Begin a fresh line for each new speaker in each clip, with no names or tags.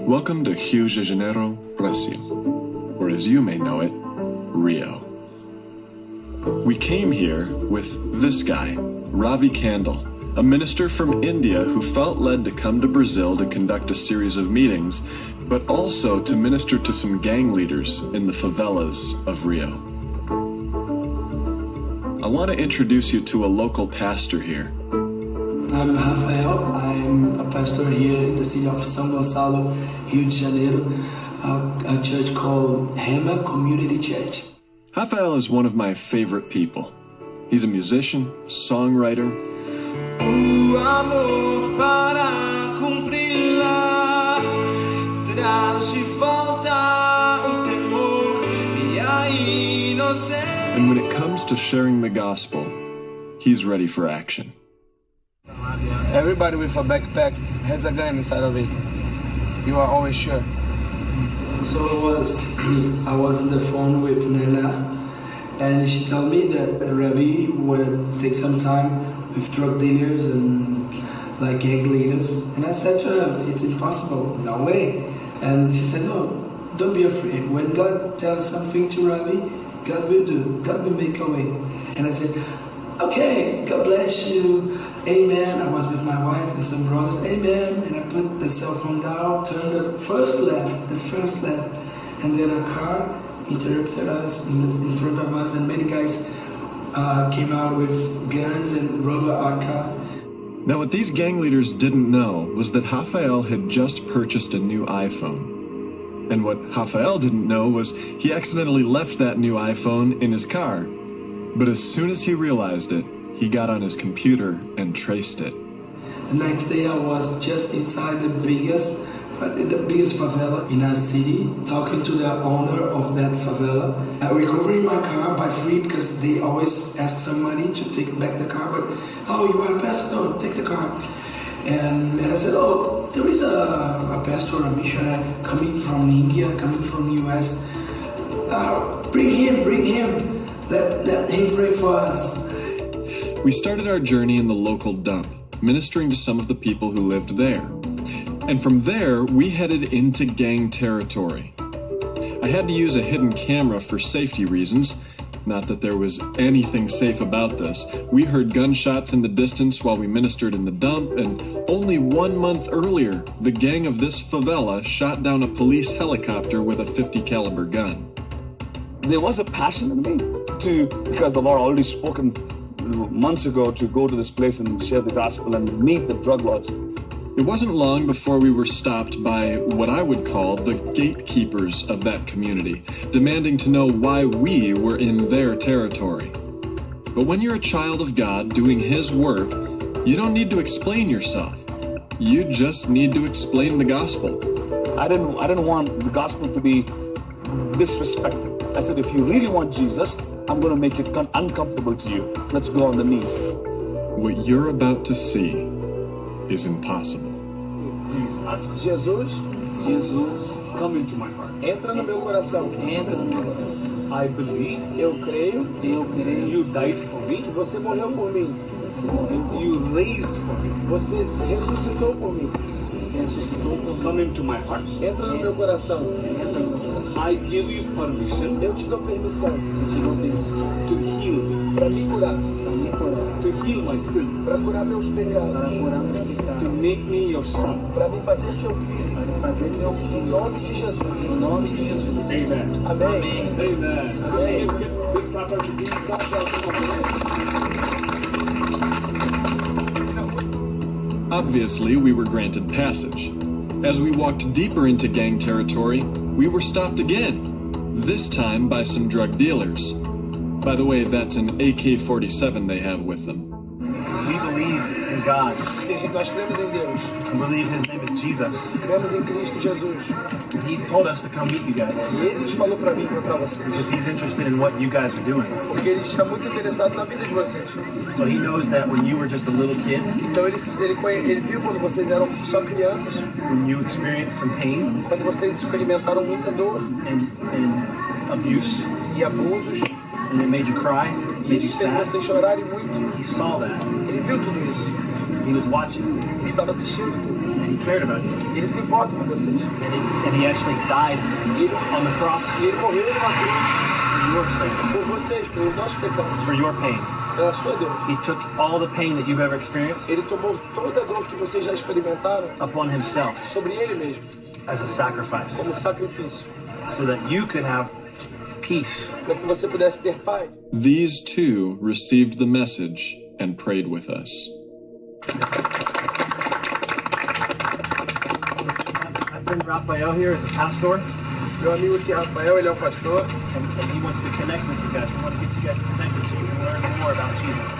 Welcome to Rio de Janeiro, Brazil, or as you may know it, Rio. We came here with this guy, Ravi Kandal, a minister from India who felt led to come to Brazil to conduct a series of meetings, but also to minister to some gang leaders in the favelas of Rio. I want to introduce you to a local pastor here.
I'm Rafael. I'm a pastor here in the city of São Gonçalo, Rio de Janeiro, a church called Hema Community Church.
Rafael is one of my favorite people. He's a musician, songwriter, and when it comes to sharing the gospel, he's ready for action.
Everybody with a backpack has a gun inside of it. You are always sure.
So I was on the phone with Nana, and she told me that Ravi would take some time with drug dealers and like gang leaders. And I said to her, it's impossible, no way. And she said, no, don't be afraid. When God tells something to Ravi, God will do. God will make a way. And I said, okay, God bless you. Amen. I was with my wife and some brothers. Amen. And I put the cell phone down, turned the first left, and then a car interrupted us in front of us, and many guys came out with guns and robbed our car.
Now, what these gang leaders didn't know was that Rafael had just purchased a new iPhone. And what Rafael didn't know was he accidentally left that new iPhone in his car. But as soon as he realized it, he got on his computer and traced it.
The next day I was just inside the biggest favela in our city, talking to the owner of that favela, recovering my car by free because they always ask some money to take back the car, but, oh, you are a pastor? No, take the car. And I said, oh, there is a pastor, a missionary coming from India, coming from US. Bring him, let him pray for us.
We started our journey in the local dump, ministering to some of the people who lived there. And from there, we headed into gang territory. I had to use a hidden camera for safety reasons. Not that there was anything safe about this. We heard gunshots in the distance while we ministered in the dump, and only 1 month earlier, the gang of this favela shot down a police helicopter with a .50 caliber gun.
There was a passion in me because the Lord already spoken months ago to go to this place and share the gospel and meet the drug lords.
It wasn't long before we were stopped by what I would call the gatekeepers of that community, demanding to know why we were in their territory. But when you're a child of God doing His work, you don't need to explain yourself. You just need to explain the gospel.
I didn't want the gospel to be disrespected. I said, if you really want Jesus, I'm going to make it uncomfortable to you. Let's go on the knees.
What you're about to see is impossible.
Jesus, come into my heart. Entra no meu coração. I believe, eu creio, you died for me. Você morreu por mim. You raised for me. Você ressuscitou por mim. Come into my heart. Entra no meu coração. I give you permission. Eu te dou permissão. To heal. Para me curar. To heal my sins. Para curar meus pecados. To make me your son. Para me fazer teu filho. Em nome de Jesus. Em nome de Jesus. Amen. Amém. Amen.
Obviously, we were granted passage. As we walked deeper into gang territory, we were stopped again, this time by some drug dealers. By the way, that's an AK-47 they have with them.
We believe in God.
Nós cremos em Deus.
We believe His name is Jesus.
Cremos em Cristo Jesus.
He told us to come meet you guys
E Ele nos falou para mim encontrar vocês.
because He's interested in what you guys are doing.
Porque Ele está muito interessado na vida de vocês.
So He knows that when you were just a little kid,
Então ele viu quando vocês eram só crianças,
when you experienced some pain
quando vocês experimentaram muita dor
and abuse,
e abusos,
and it made you cry,
e
made you
isso fez
sad.
vocês chorarem muito.
He saw that.
Ele viu tudo isso.
He was watching,
Ele estava assistindo tudo.
and He cared about you.
Ele se importa com vocês.
And he actually died on the cross
E ele morreu numa cruz
for your sin,
por vocês, pelo nosso pecado,
for your pain.
pela sua dor.
He took all the pain that you've ever experienced
Ele tomou toda a dor que vocês já experimentaram
upon himself
sobre ele mesmo,
as a sacrifice
como sacrifício,
so that you could have peace.
para que você pudesse ter paz.
These two received the message and prayed with us.
My friend Raphael here is a pastor,
Meu amigo aqui, Rafael, ele é um pastor.
and he wants to connect with you guys. We want to get you guys connected so you can learn more about Jesus.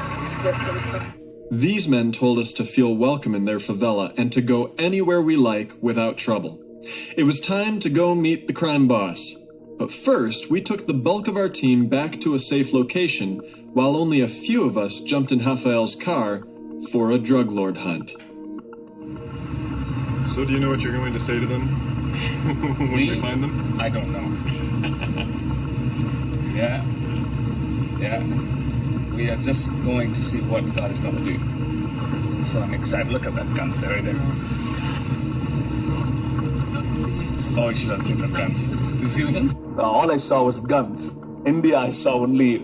These men told us to feel welcome in their favela and to go anywhere we like without trouble. It was time to go meet the crime boss. But first, we took the bulk of our team back to a safe location, while only a few of us jumped in Rafael's car for a drug lord hunt.
So do you know what you're going to say to them when we find them?
I don't know. Yeah. We are just going to see what God is going to do. So I'm excited. Look at that guns there, right there. Oh, you should have seen the guns. Did you see the guns? All I saw was guns. India, I saw only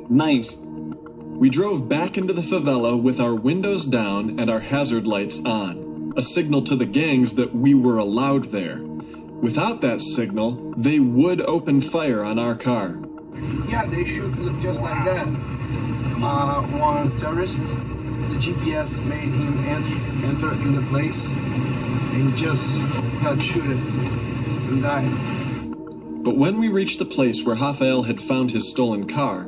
knives.
We drove back into the favela with our windows down and our hazard lights on, a signal to the gangs that we were allowed there. Without that signal, they would open fire on our car.
Yeah, they shoot just like that. One terrorist, the GPS made him enter in the place and just got shooted and died.
But when we reached the place where Rafael had found his stolen car,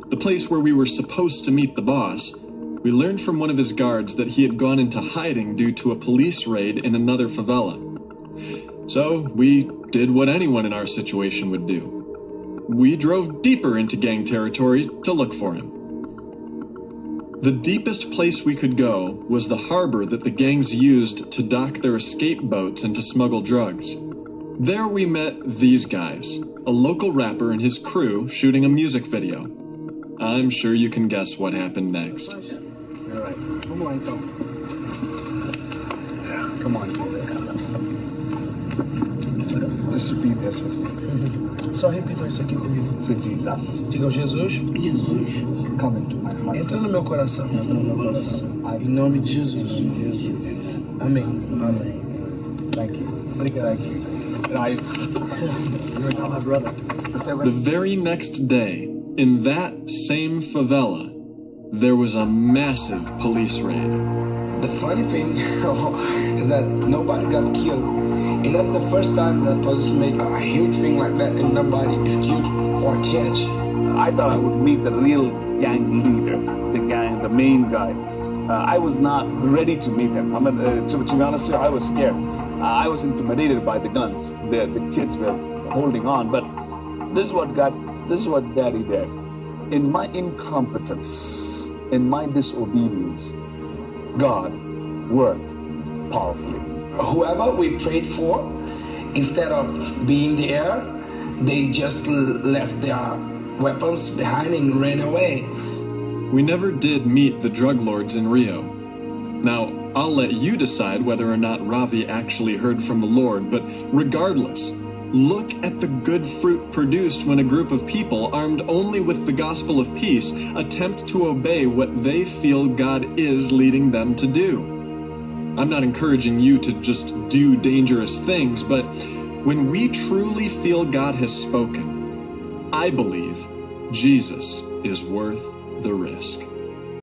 the place where we were supposed to meet the boss, we learned from one of his guards that he had gone into hiding due to a police raid in another favela. So we did what anyone in our situation would do. We drove deeper into gang territory to look for him. The deepest place we could go was the harbor that the gangs used to dock their escape boats and to smuggle drugs. There we met these guys, a local rapper and his crew shooting a music video. I'm sure you can guess what happened next.
Alright, vamos lá então.
Come on, Jesus. Just repeat this with me.
Só repitam isso aqui comigo.
Say, Jesus,
Digam, Jesus,
come into my heart.
entra no meu coração. Em nome de Jesus. Amém.
Thank you.
Obrigado.
Thank you. And you're my brother.
The very next day, in that same favela, there was a massive police raid.
The funny thing is that nobody got killed. And that's the first time that police make a huge thing like that and nobody is killed or catch.
I thought I would meet the real gang leader, the main guy. I was not ready to meet him. I mean, to be honest with you, I was scared. I was intimidated by the guns. The kids were holding on. But this is what Daddy did. In my incompetence, in my disobedience, God worked powerfully.
Whoever we prayed for, instead of being there, they just left their weapons behind and ran away.
We never did meet the drug lords in Rio. Now, I'll let you decide whether or not Ravi actually heard from the Lord, but regardless, look at the good fruit produced when a group of people armed only with the gospel of peace attempt to obey what they feel God is leading them to do. I'm not encouraging you to just do dangerous things, but when we truly feel God has spoken, I believe Jesus is worth the risk.